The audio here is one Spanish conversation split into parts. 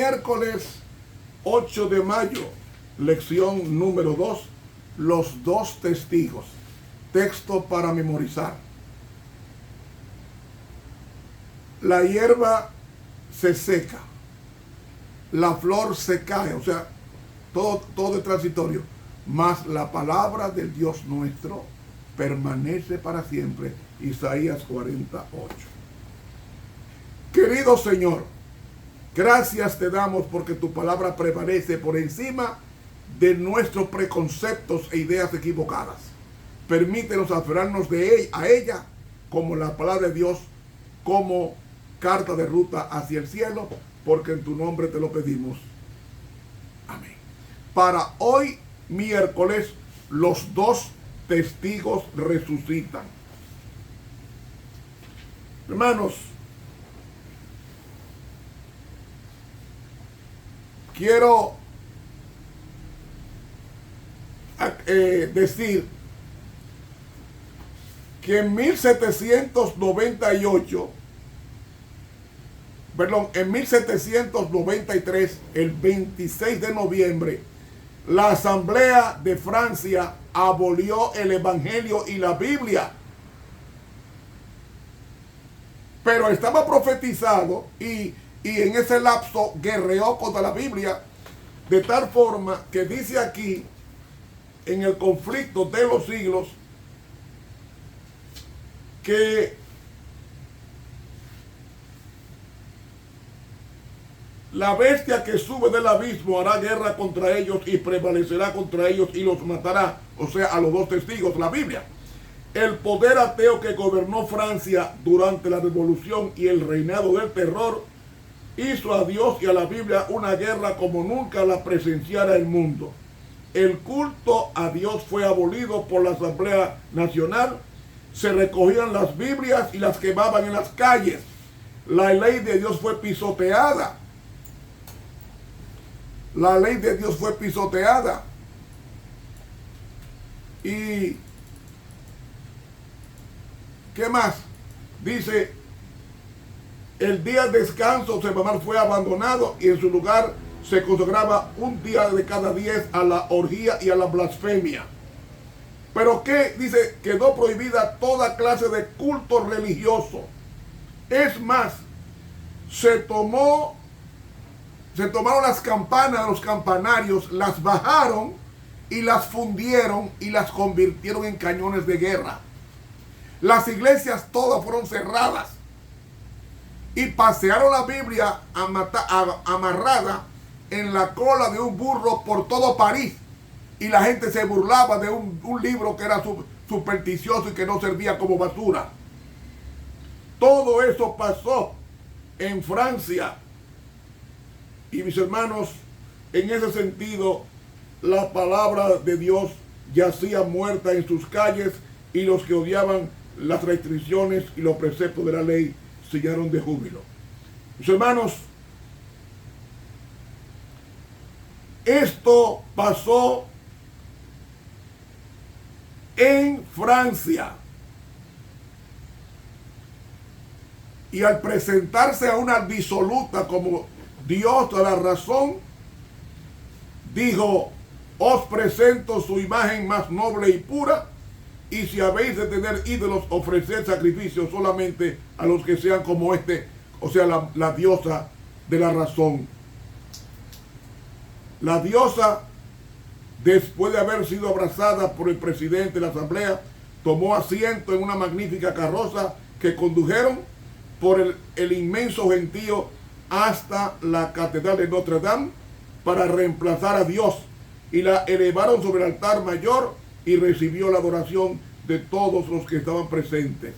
Miércoles 8 de mayo, lección número 2, los dos testigos. Texto para memorizar. La hierba se seca, la flor se cae, o sea, todo es transitorio, mas la palabra del Dios nuestro permanece para siempre. Isaías 48. Querido Señor, gracias te damos porque tu palabra prevalece por encima de nuestros preconceptos e ideas equivocadas. Permítenos aferrarnos a ella como la palabra de Dios, como carta de ruta hacia el cielo, porque en tu nombre te lo pedimos. Amén. Para hoy, miércoles, los dos testigos resucitan. Hermanos, quiero decir que en 1793, el 26 de noviembre, la Asamblea de Francia abolió el Evangelio y la Biblia. Pero estaba profetizado y en ese lapso guerreó contra la Biblia, de tal forma que dice aquí, en el conflicto de los siglos, que la bestia que sube del abismo hará guerra contra ellos y prevalecerá contra ellos y los matará. O sea, a los dos testigos, la Biblia. El poder ateo que gobernó Francia durante la Revolución y el reinado del terror hizo a Dios y a la Biblia una guerra como nunca la presenciara el mundo. El culto a Dios fue abolido por la Asamblea Nacional. Se recogían las Biblias y las quemaban en las calles. La ley de Dios fue pisoteada. La ley de Dios fue pisoteada. Y ¿qué más? Dice, el día de descanso semanal fue abandonado y en su lugar se consagraba un día de cada 10 a la orgía y a la blasfemia. Pero ¿qué? Dice, quedó prohibida toda clase de culto religioso. Es más, se tomaron las campanas de los campanarios, las bajaron y las fundieron y las convirtieron en cañones de guerra. Las iglesias todas fueron cerradas y pasearon la Biblia amarrada en la cola de un burro por todo París, y la gente se burlaba de un libro que era supersticioso y que no servía como basura. Todo eso pasó en Francia. Y mis hermanos, en ese sentido, la palabra de Dios yacía muerta en sus calles y los que odiaban las restricciones y los preceptos de la ley se llenaron de júbilo. Mis hermanos, esto pasó en Francia. Y al presentarse a una disoluta como Dios a la razón, dijo: os presento su imagen más noble y pura, y si habéis de tener ídolos, ofreced sacrificios solamente a los que sean como o sea, la diosa de la razón. La diosa, después de haber sido abrazada por el presidente de la asamblea, tomó asiento en una magnífica carroza que condujeron por el inmenso gentío hasta la catedral de Notre Dame para reemplazar a Dios, y la elevaron sobre el altar mayor y recibió la adoración de todos los que estaban presentes,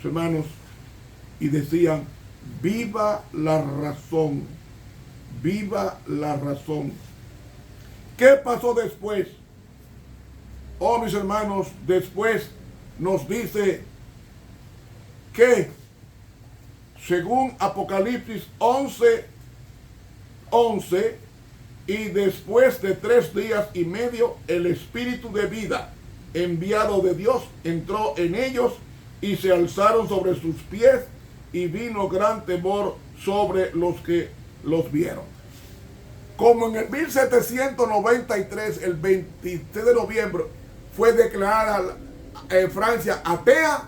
hermanos, y decían: viva la razón, viva la razón. ¿Qué pasó después? Oh, mis hermanos, después nos dice que, según Apocalipsis 11:11, y después de 3 días y medio, el espíritu de vida enviado de Dios entró en ellos y se alzaron sobre sus pies, y vino gran temor sobre los que los vieron. Como en el 1793, el 23 de noviembre, fue declarada Francia atea,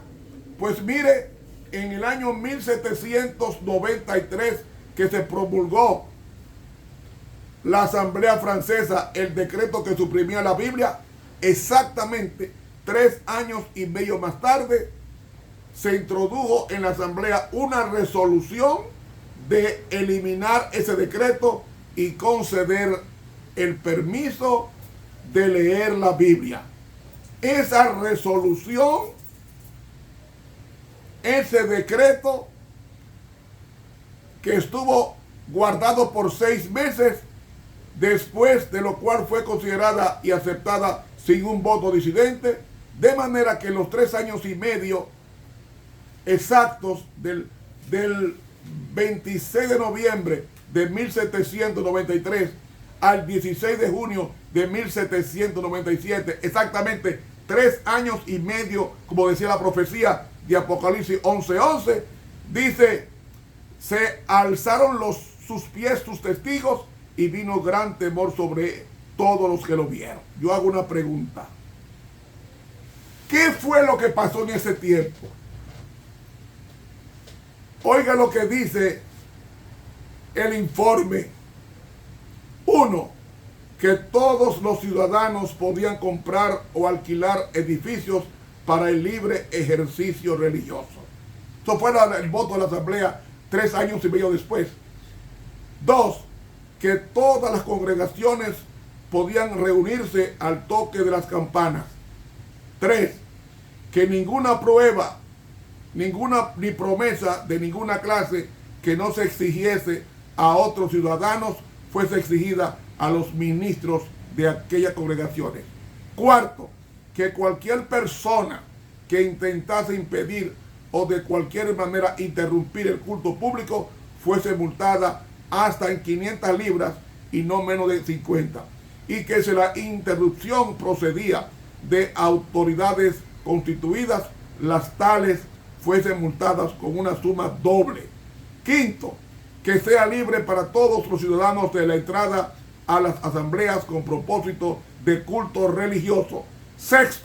pues mire, en el año 1793 que se promulgó la Asamblea Francesa el decreto que suprimía la Biblia, exactamente 3 años y medio más tarde se introdujo en la Asamblea una resolución de eliminar ese decreto y conceder el permiso de leer la Biblia. Esa resolución, ese decreto que estuvo guardado por 6 meses, después de lo cual fue considerada y aceptada sin un voto disidente, de manera que los 3 años y medio exactos del 26 de noviembre de 1793 al 16 de junio de 1797, exactamente 3 años y medio, como decía la profecía de Apocalipsis 11:11, dice, se alzaron sus pies, sus testigos, y vino gran temor sobre todos los que lo vieron. Yo hago una pregunta. ¿Qué fue lo que pasó en ese tiempo? Oiga lo que dice el informe. 1. Que todos los ciudadanos podían comprar o alquilar edificios para el libre ejercicio religioso. Eso fue el voto de la Asamblea 3 años y medio después. 2. Que todas las congregaciones podían reunirse al toque de las campanas. 3. Que ninguna prueba, ni promesa de ninguna clase que no se exigiese a otros ciudadanos fuese exigida a los ministros de aquellas congregaciones. 4. Que cualquier persona que intentase impedir o de cualquier manera interrumpir el culto público fuese multada hasta en 500 libras y no menos de 50. Y que si la interrupción procedía de autoridades constituidas, las tales fuesen multadas con una suma doble. 5. Que sea libre para todos los ciudadanos de la entrada a las asambleas con propósito de culto religioso. 6.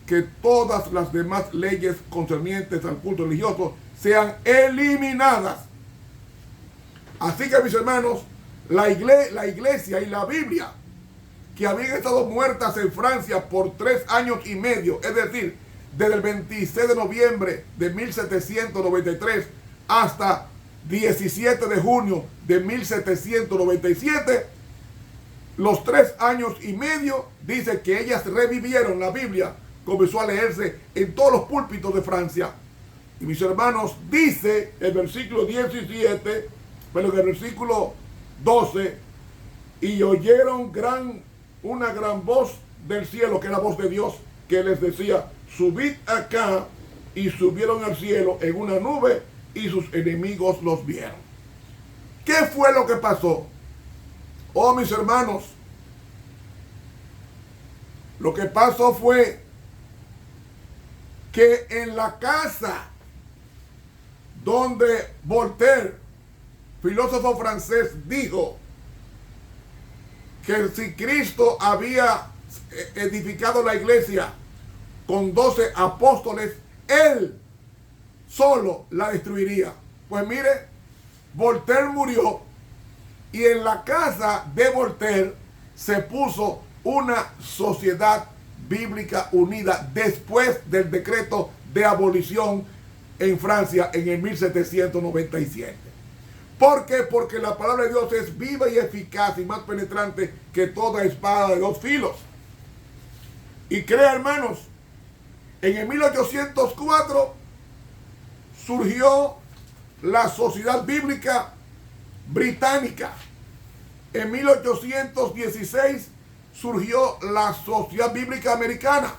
Que todas las demás leyes concernientes al culto religioso sean eliminadas. Así que, mis hermanos, la iglesia y la Biblia, que habían estado muertas en Francia por 3 años y medio, es decir, desde el 26 de noviembre de 1793 hasta 17 de junio de 1797, los 3 años y medio, dice que ellas revivieron. La Biblia comenzó a leerse en todos los púlpitos de Francia. Y mis hermanos, dice el versículo 17, pero en el versículo 12, y oyeron una gran voz del cielo, que era la voz de Dios, que les decía, subid acá, y subieron al cielo en una nube, y sus enemigos los vieron. ¿Qué fue lo que pasó? Oh, mis hermanos, lo que pasó fue que en la casa donde Voltaire, filósofo francés, dijo que si Cristo había edificado la iglesia con 12 apóstoles, él solo la destruiría. Pues mire, Voltaire murió y en la casa de Voltaire se puso una sociedad bíblica unida después del decreto de abolición en Francia en el 1797. ¿Por qué? Porque la palabra de Dios es viva y eficaz y más penetrante que toda espada de 2 filos. Y crea, hermanos, en el 1804 surgió la Sociedad Bíblica Británica. En 1816 surgió la Sociedad Bíblica Americana.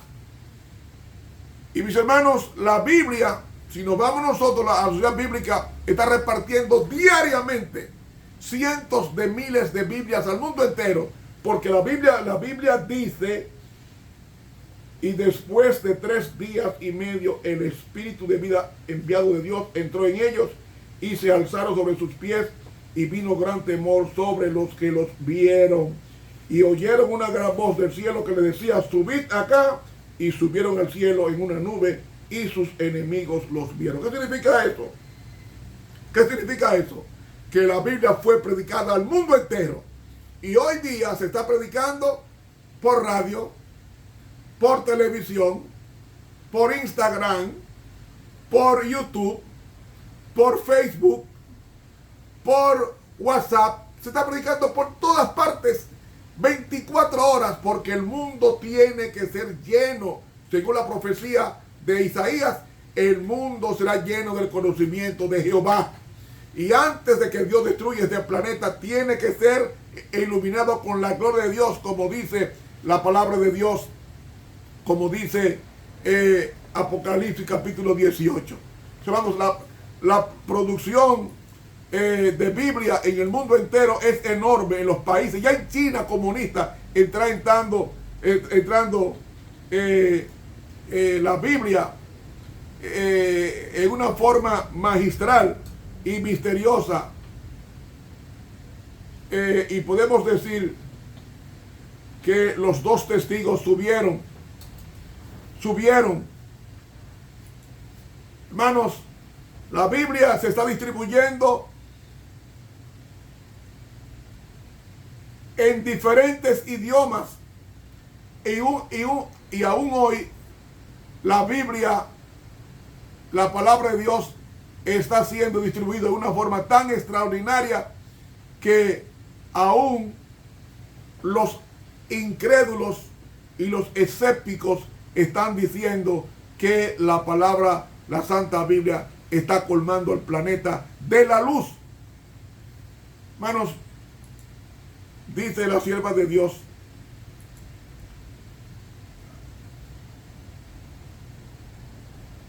Y mis hermanos, la Biblia, si nos vamos nosotros a la Sociedad Bíblica, está repartiendo diariamente cientos de miles de Biblias al mundo entero, porque la Biblia dice, y después de 3 días y medio el Espíritu de vida enviado de Dios entró en ellos y se alzaron sobre sus pies y vino gran temor sobre los que los vieron. Y oyeron una gran voz del cielo que le decía, subid acá, y subieron al cielo en una nube, y sus enemigos los vieron. ¿Qué significa eso? ¿Qué significa eso? Que la Biblia fue predicada al mundo entero. Y hoy día se está predicando por radio, por televisión, por Instagram, por YouTube, por Facebook, por WhatsApp. Se está predicando por todas partes, 24 horas, porque el mundo tiene que ser lleno. Según la profecía de Isaías, el mundo será lleno del conocimiento de Jehová. Y antes de que Dios destruya este planeta, tiene que ser iluminado con la gloria de Dios, como dice la palabra de Dios, como dice Apocalipsis capítulo 18. Hermanos, la producción de Biblia en el mundo entero es enorme en los países. Ya en China comunista entrando la Biblia en una forma magistral y misteriosa, y podemos decir que los dos testigos subieron. Hermanos, la Biblia se está distribuyendo en diferentes idiomas, y aún hoy la Biblia, la palabra de Dios, está siendo distribuida de una forma tan extraordinaria que aún los incrédulos y los escépticos están diciendo que la palabra, la Santa Biblia, está colmando el planeta de la luz. Hermanos, dice la sierva de Dios,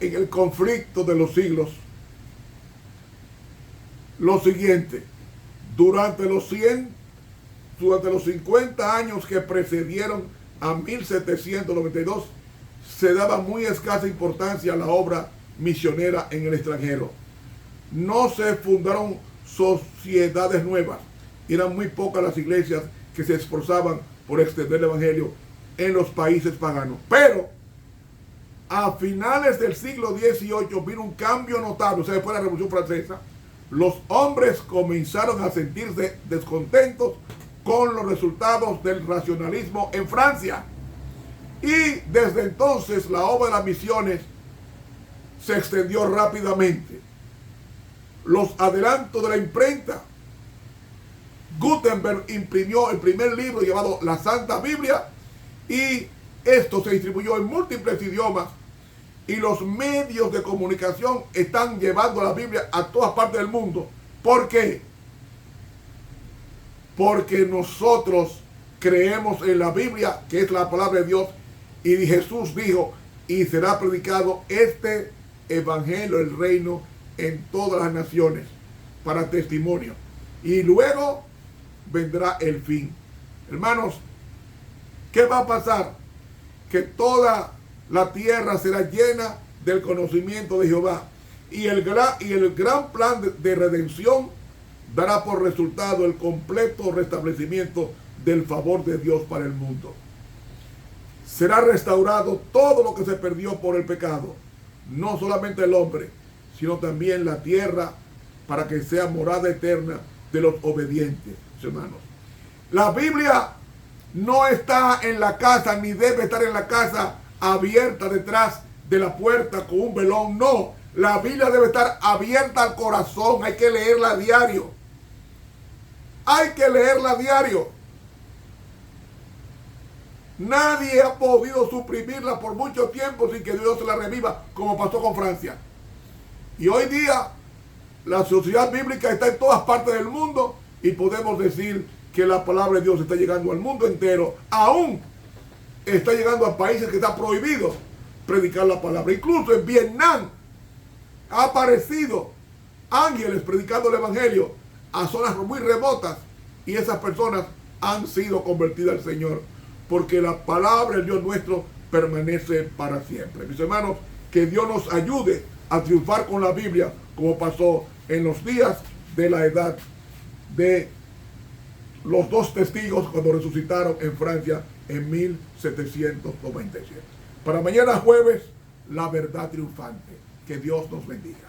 en el conflicto de los siglos, lo siguiente: durante los 50 años que precedieron a 1792, se daba muy escasa importancia a la obra misionera en el extranjero. No se fundaron sociedades nuevas. Eran muy pocas las iglesias que se esforzaban por extender el evangelio en los países paganos. Pero a finales del siglo XVIII vino un cambio notable. O sea, después de la Revolución Francesa, los hombres comenzaron a sentirse descontentos con los resultados del racionalismo en Francia. Y desde entonces la obra de las misiones se extendió rápidamente. Los adelantos de la imprenta. Gutenberg imprimió el primer libro llamado La Santa Biblia, y esto se distribuyó en múltiples idiomas, y los medios de comunicación están llevando la Biblia a todas partes del mundo. ¿Por qué? Porque nosotros creemos en la Biblia, que es la palabra de Dios, y Jesús dijo, y será predicado este evangelio, el reino, en todas las naciones, para testimonio. Y luego vendrá el fin. Hermanos, ¿qué va a pasar? Que toda la tierra será llena del conocimiento de Jehová, y el gran plan de redención dará por resultado el completo restablecimiento del favor de Dios para el mundo. Será restaurado todo lo que se perdió por el pecado, no solamente el hombre, sino también la tierra, para que sea morada eterna de los obedientes. Hermanos, la Biblia no está en la casa, ni debe estar en la casa abierta detrás de la puerta con un velón. No, la Biblia debe estar abierta al corazón. Hay que leerla a diario. Hay que leerla a diario. Nadie ha podido suprimirla por mucho tiempo sin que Dios la reviva, como pasó con Francia. Y hoy día la sociedad bíblica está en todas partes del mundo, y podemos decir que la palabra de Dios está llegando al mundo entero. Aún está llegando a países que está prohibido predicar la palabra. Incluso en Vietnam ha aparecido ángeles predicando el evangelio a zonas muy remotas, y esas personas han sido convertidas al Señor, porque la palabra del Dios nuestro permanece para siempre. Mis hermanos, que Dios nos ayude a triunfar con la Biblia, como pasó en los días de la edad de los dos testigos cuando resucitaron en Francia en 1797. Para mañana jueves, la verdad triunfante. Que Dios nos bendiga.